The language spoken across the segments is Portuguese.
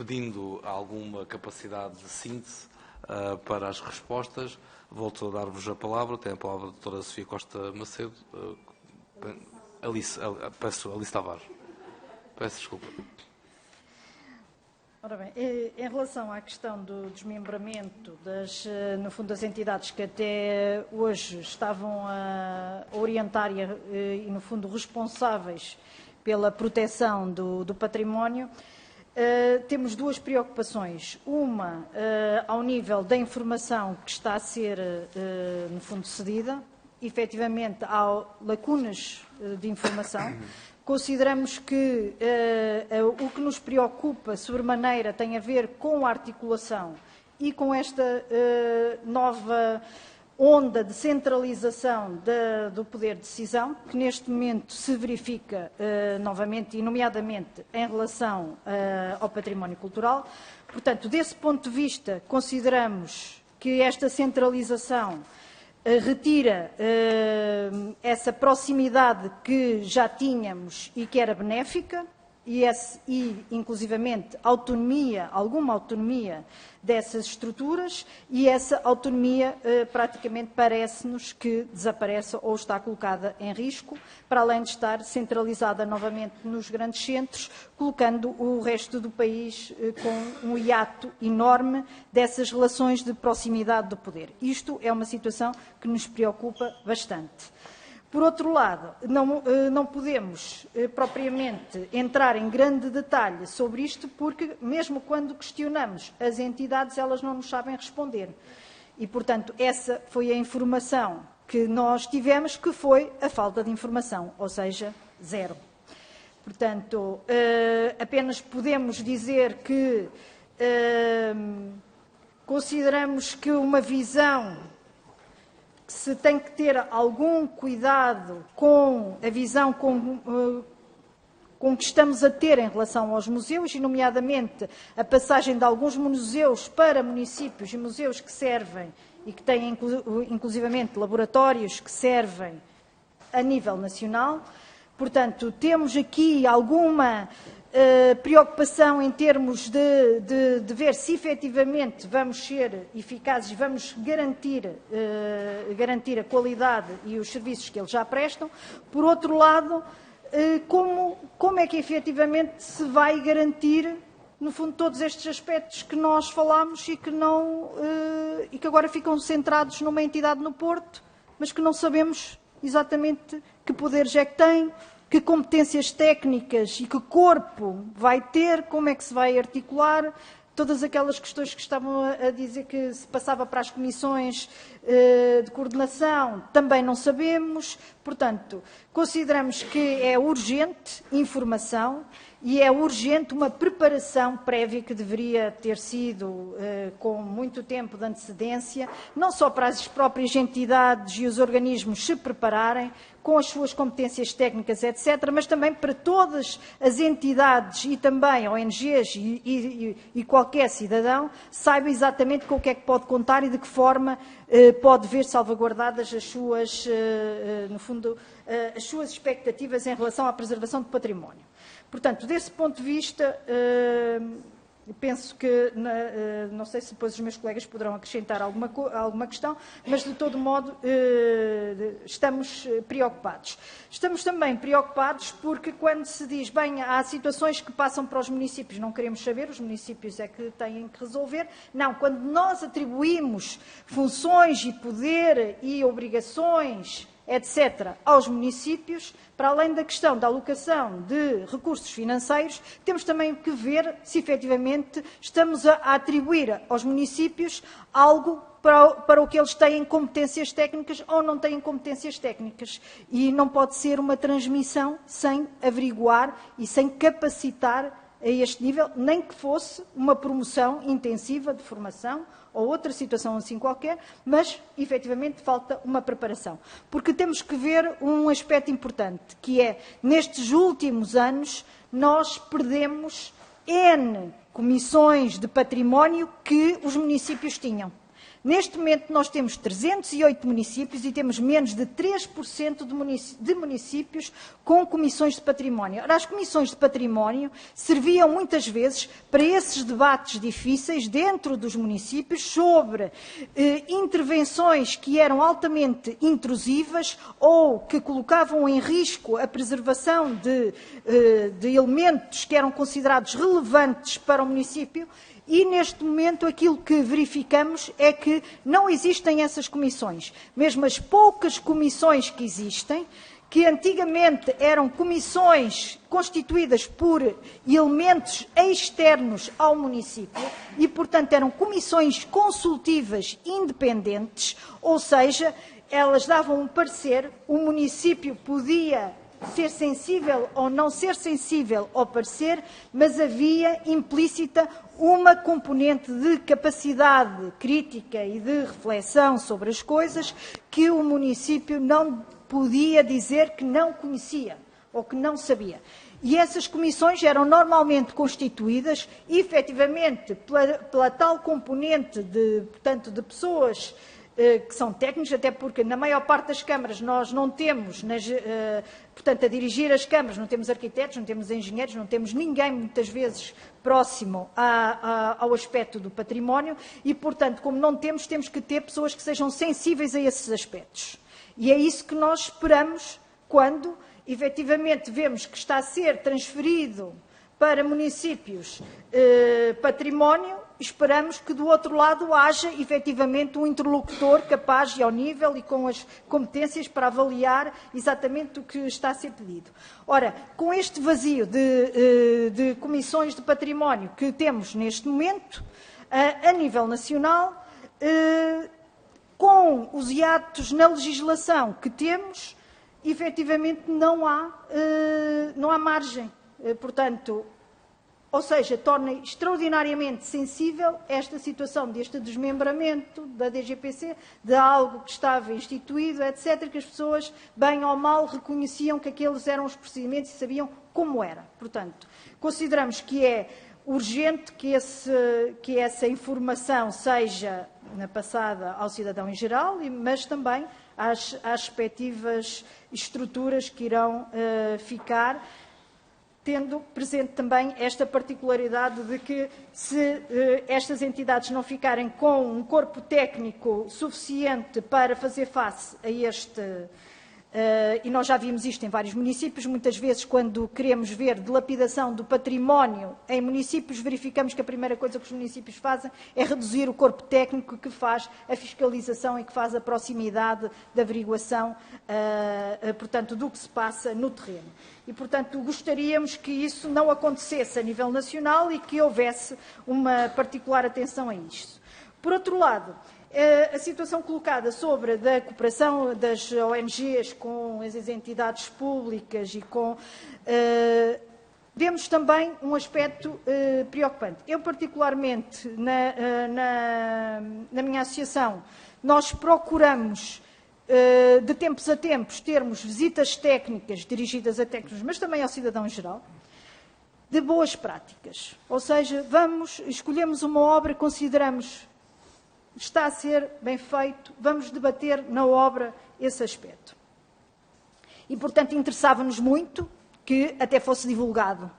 pedindo alguma capacidade de síntese para as respostas. Volto a dar-vos a palavra. Tem a palavra a doutora Sofia Costa Macedo. Alice Tavares. Peço desculpa. Ora bem, em relação à questão do desmembramento no fundo, das entidades que até hoje estavam a orientar e no fundo, responsáveis pela proteção do património, temos duas preocupações. Uma, ao nível da informação que está a ser, no fundo, cedida. Efetivamente, há lacunas de informação. Consideramos que o que nos preocupa, sobremaneira, tem a ver com a articulação e com esta nova onda de centralização do poder de decisão, que neste momento se verifica novamente e nomeadamente em relação ao património cultural. Portanto, desse ponto de vista, consideramos que esta centralização retira essa proximidade que já tínhamos e que era benéfica e inclusivamente, alguma autonomia dessas estruturas, e essa autonomia praticamente parece-nos que desaparece ou está colocada em risco, para além de estar centralizada novamente nos grandes centros, colocando o resto do país com um hiato enorme dessas relações de proximidade do poder. Isto é uma situação que nos preocupa bastante. Por outro lado, não podemos propriamente entrar em grande detalhe sobre isto, porque mesmo quando questionamos as entidades, elas não nos sabem responder. E, portanto, essa foi a informação que nós tivemos, que foi a falta de informação, ou seja, zero. Portanto, apenas podemos dizer que consideramos que uma visão se tem que ter algum cuidado com a visão com que estamos a ter em relação aos museus, e nomeadamente a passagem de alguns museus para municípios e museus que servem e que têm inclusivamente laboratórios que servem a nível nacional. Portanto, temos aqui alguma preocupação em termos de ver se efetivamente vamos ser eficazes e vamos garantir a qualidade e os serviços que eles já prestam. Por outro lado, como é que efetivamente se vai garantir, no fundo, todos estes aspectos que nós falámos e que agora ficam centrados numa entidade no Porto, mas que não sabemos exatamente que poderes é que tem, que competências técnicas e que corpo vai ter, como é que se vai articular, todas aquelas questões que estavam a dizer que se passava para as comissões de coordenação, também não sabemos. Portanto, consideramos que é urgente informação e é urgente uma preparação prévia que deveria ter sido com muito tempo de antecedência, não só para as próprias entidades e os organismos se prepararem, com as suas competências técnicas, etc., mas também para todas as entidades e também ONGs e qualquer cidadão saiba exatamente com o que é que pode contar e de que forma pode ver salvaguardadas as suas, no fundo, as suas expectativas em relação à preservação do património. Portanto, desse ponto de vista, penso que, não sei se depois os meus colegas poderão acrescentar alguma questão, mas de todo modo estamos preocupados. Estamos também preocupados porque quando se diz, bem, há situações que passam para os municípios, não queremos saber, os municípios é que têm que resolver. Não, quando nós atribuímos funções e poder e obrigações, etc., aos municípios, para além da questão da alocação de recursos financeiros, temos também que ver se efetivamente estamos a atribuir aos municípios algo para o que eles têm competências técnicas ou não têm competências técnicas. E não pode ser uma transmissão sem averiguar e sem capacitar a este nível, nem que fosse uma promoção intensiva de formação ou outra situação assim qualquer, mas, efetivamente, falta uma preparação. Porque temos que ver um aspecto importante, que é, nestes últimos anos, nós perdemos N comissões de património que os municípios tinham. Neste momento nós temos 308 municípios e temos menos de 3% de municípios com comissões de património. Ora, as comissões de património serviam muitas vezes para esses debates difíceis dentro dos municípios sobre intervenções que eram altamente intrusivas ou que colocavam em risco a preservação de elementos que eram considerados relevantes para o município. E, neste momento, aquilo que verificamos é que não existem essas comissões. Mesmo as poucas comissões que existem, que antigamente eram comissões constituídas por elementos externos ao município e, portanto, eram comissões consultivas independentes, ou seja, elas davam um parecer, o município podia ser sensível ou não ser sensível ao parecer, mas havia implícita uma componente de capacidade crítica e de reflexão sobre as coisas que o município não podia dizer que não conhecia ou que não sabia. E essas comissões eram normalmente constituídas, efetivamente, pela tal componente portanto, de pessoas que são técnicos, até porque na maior parte das câmaras nós não temos, portanto, a dirigir as câmaras, não temos arquitetos, não temos engenheiros, não temos ninguém, muitas vezes, próximo ao aspecto do património e, portanto, como não temos, temos que ter pessoas que sejam sensíveis a esses aspectos. E é isso que nós esperamos quando, efetivamente, vemos que está a ser transferido para municípios património, esperamos que do outro lado haja efetivamente um interlocutor capaz e ao nível e com as competências para avaliar exatamente o que está a ser pedido. Ora, com este vazio de comissões de património que temos neste momento, a nível nacional, com os hiatos na legislação que temos, efetivamente não há margem. Portanto, ou seja, torna extraordinariamente sensível esta situação deste desmembramento da DGPC, de algo que estava instituído, etc., que as pessoas, bem ou mal, reconheciam que aqueles eram os procedimentos e sabiam como era. Portanto, consideramos que é urgente que essa informação seja passada ao cidadão em geral, mas também às respectivas estruturas que irão ficar, tendo presente também esta particularidade de que, se estas entidades não ficarem com um corpo técnico suficiente para fazer face a e nós já vimos isto em vários municípios, muitas vezes quando queremos ver dilapidação do património em municípios, verificamos que a primeira coisa que os municípios fazem é reduzir o corpo técnico que faz a fiscalização e que faz a proximidade da averiguação, portanto, do que se passa no terreno. E, portanto, gostaríamos que isso não acontecesse a nível nacional e que houvesse uma particular atenção a isso. Por outro lado, a situação colocada sobre a cooperação das ONGs com as entidades públicas e com... vemos também um aspecto preocupante. Eu, particularmente, na minha associação, nós procuramos, de tempos a tempos, termos visitas técnicas dirigidas a técnicos, mas também ao cidadão em geral, de boas práticas. Ou seja, escolhemos uma obra, consideramos está a ser bem feito, vamos debater na obra esse aspecto. E, portanto, interessava-nos muito que até fosse divulgado,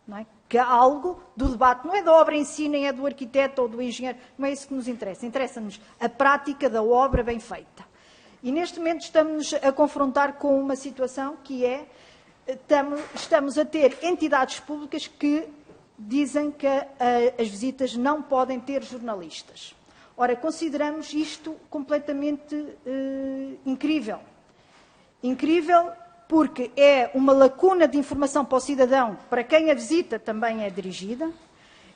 não é? Que algo do debate, não é da obra em si, nem é do arquiteto ou do engenheiro, não é isso que nos interessa. Interessa-nos a prática da obra bem feita. E, neste momento, estamos a confrontar com uma situação que é, estamos a ter entidades públicas que dizem que as visitas não podem ter jornalistas. Ora, consideramos isto completamente incrível. Incrível porque é uma lacuna de informação para o cidadão, para quem a visita também é dirigida,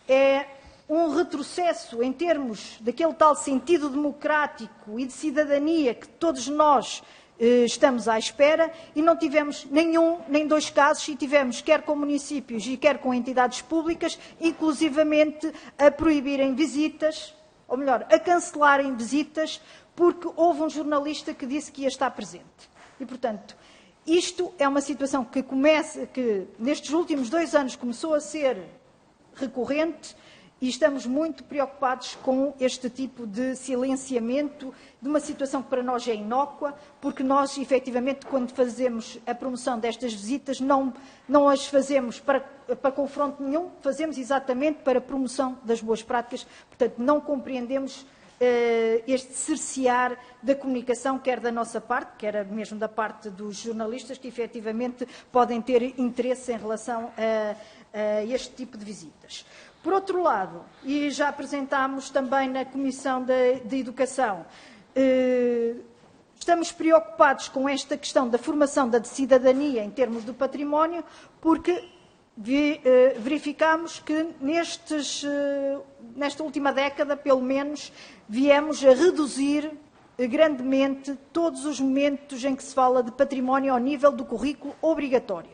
é um retrocesso em termos daquele tal sentido democrático e de cidadania que todos nós estamos à espera, e não tivemos nenhum nem dois casos, e tivemos quer com municípios e quer com entidades públicas, inclusivamente a proibirem visitas, ou melhor, a cancelarem visitas, porque houve um jornalista que disse que ia estar presente. E, portanto, isto é uma situação que nestes últimos 2 anos começou a ser recorrente e estamos muito preocupados com este tipo de silenciamento de uma situação que para nós é inócua, porque nós, efetivamente, quando fazemos a promoção destas visitas, não as fazemos para confronto nenhum, fazemos exatamente para a promoção das boas práticas, portanto, não compreendemos este cercear da comunicação, quer da nossa parte, quer mesmo da parte dos jornalistas, que efetivamente podem ter interesse em relação a este tipo de visitas. Por outro lado, e já apresentámos também na Comissão de Educação, estamos preocupados com esta questão da formação da cidadania em termos do património, porque verificamos que nesta última década, pelo menos, viemos a reduzir grandemente todos os momentos em que se fala de património ao nível do currículo obrigatório.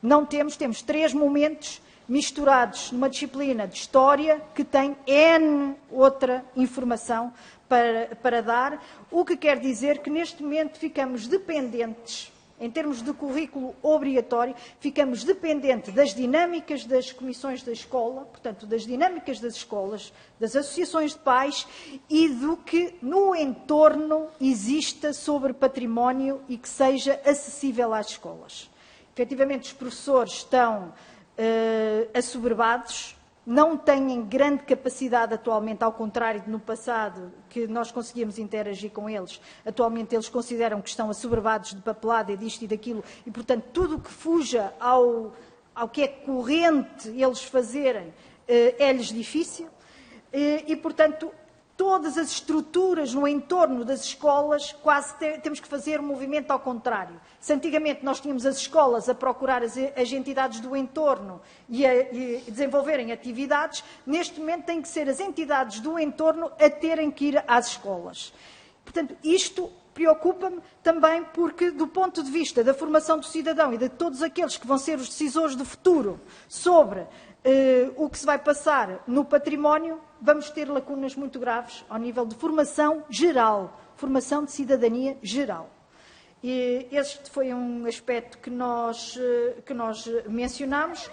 Não temos 3 momentos misturados numa disciplina de História que tem N outra informação para dar, o que quer dizer que neste momento ficamos dependentes, em termos de currículo obrigatório, ficamos dependentes das dinâmicas das comissões da escola, portanto, das dinâmicas das escolas, das associações de pais e do que no entorno exista sobre património e que seja acessível às escolas. Efetivamente, os professores estão assoberbados, não têm grande capacidade atualmente, ao contrário de no passado, que nós conseguíamos interagir com eles. Atualmente eles consideram que estão assoberbados de papelada e disto e daquilo, e portanto tudo o que fuja ao que é corrente eles fazerem é-lhes difícil, e portanto todas as estruturas no entorno das escolas, quase temos que fazer um movimento ao contrário. Se antigamente nós tínhamos as escolas a procurar as entidades do entorno e desenvolverem atividades, neste momento têm que ser as entidades do entorno a terem que ir às escolas. Portanto, isto preocupa-me também porque, do ponto de vista da formação do cidadão e de todos aqueles que vão ser os decisores do futuro sobre o que se vai passar no património, vamos ter lacunas muito graves ao nível de formação geral, formação de cidadania geral. E este foi um aspecto que nós mencionamos.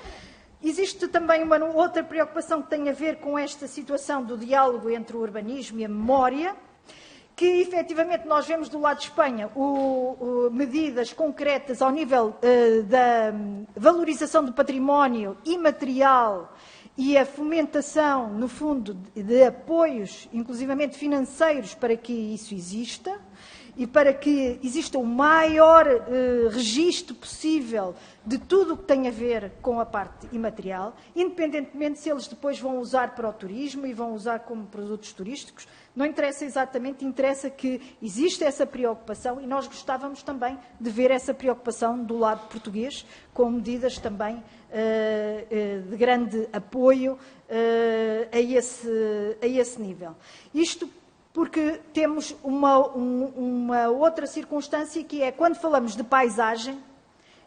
Existe também uma outra preocupação que tem a ver com esta situação do diálogo entre o urbanismo e a memória, que efetivamente nós vemos do lado de Espanha medidas concretas ao nível da valorização do património imaterial e a fomentação, no fundo, de apoios, inclusivamente financeiros, para que isso exista e para que exista o maior registro possível de tudo o que tem a ver com a parte imaterial, independentemente se eles depois vão usar para o turismo e vão usar como produtos turísticos. Não interessa exatamente, interessa que existe essa preocupação e nós gostávamos também de ver essa preocupação do lado português, com medidas também de grande apoio a esse nível. Isto porque temos uma outra circunstância que é, quando falamos de paisagem,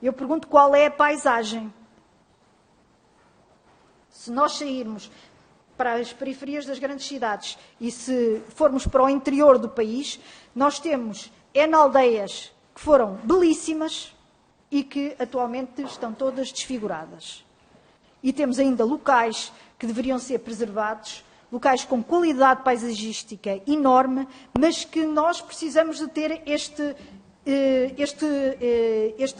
eu pergunto qual é a paisagem. Se nós sairmos para as periferias das grandes cidades e se formos para o interior do país, nós temos aldeias que foram belíssimas e que atualmente estão todas desfiguradas. E temos ainda locais que deveriam ser preservados, locais com qualidade paisagística enorme, mas que nós precisamos de ter este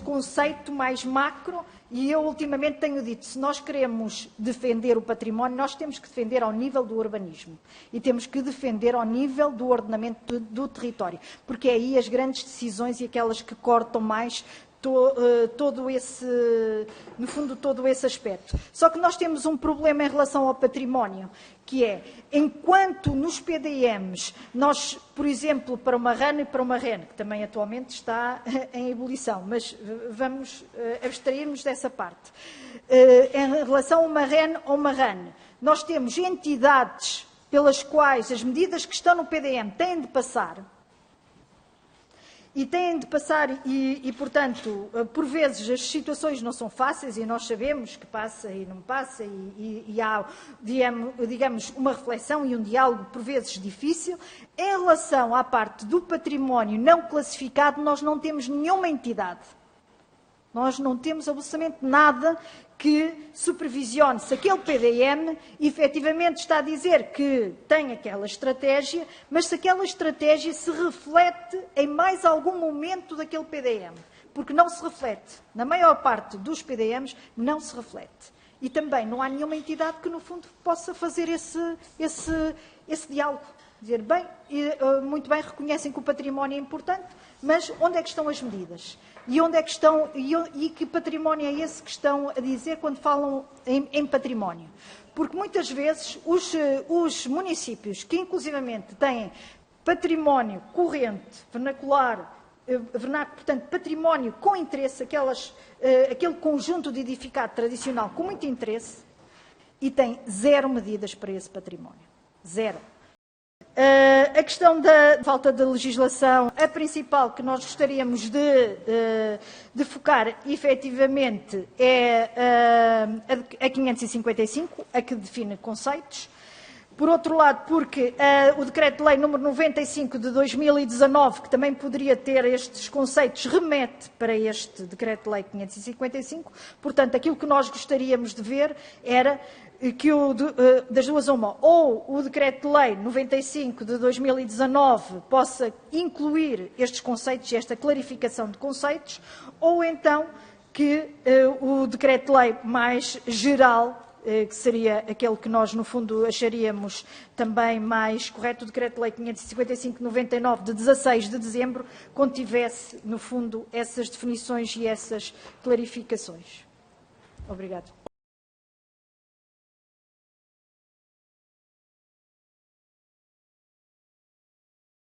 conceito mais macro. E eu ultimamente tenho dito, se nós queremos defender o património, nós temos que defender ao nível do urbanismo e temos que defender ao nível do ordenamento do território, porque é aí as grandes decisões e aquelas que cortam mais todo esse aspecto. Só que nós temos um problema em relação ao património, que é, enquanto nos PDMs, nós, por exemplo, para uma RAN e para uma REN, que também atualmente está em ebulição, mas vamos abstrair-nos dessa parte. Em relação a uma REN ou uma RAN, nós temos entidades pelas quais as medidas que estão no PDM têm de passar, e, portanto, por vezes as situações não são fáceis e nós sabemos que passa e não passa e há, digamos, uma reflexão e um diálogo por vezes difícil. Em relação à parte do património não classificado, nós não temos nenhuma entidade. Nós não temos absolutamente nada que supervisione se aquele PDM efetivamente está a dizer que tem aquela estratégia, mas se aquela estratégia se reflete em mais algum momento daquele PDM. Porque não se reflete. Na maior parte dos PDMs, não se reflete. E também não há nenhuma entidade que, no fundo, possa fazer esse diálogo. Dizer, bem, muito bem, reconhecem que o património é importante, mas onde é que estão as medidas? E onde é que estão, e que património é esse que estão a dizer quando falam em património? Porque muitas vezes os municípios que inclusivamente têm património corrente, vernacular, portanto, património com interesse, aquele conjunto de edificado tradicional com muito interesse, e têm zero medidas para esse património. Zero. A questão da falta de legislação, a principal que nós gostaríamos de focar efetivamente é a 555, a que define conceitos. Por outro lado, porque o Decreto-Lei número 95 de 2019, que também poderia ter estes conceitos, remete para este Decreto-Lei 555. Portanto, aquilo que nós gostaríamos de ver era que das duas uma, ou o Decreto-Lei 95 de 2019 possa incluir estes conceitos e esta clarificação de conceitos, ou então que o Decreto-Lei mais geral, que seria aquele que nós, no fundo, acharíamos também mais correto, o Decreto-Lei 555/99, de 16 de dezembro, contivesse, no fundo, essas definições e essas clarificações. Obrigado.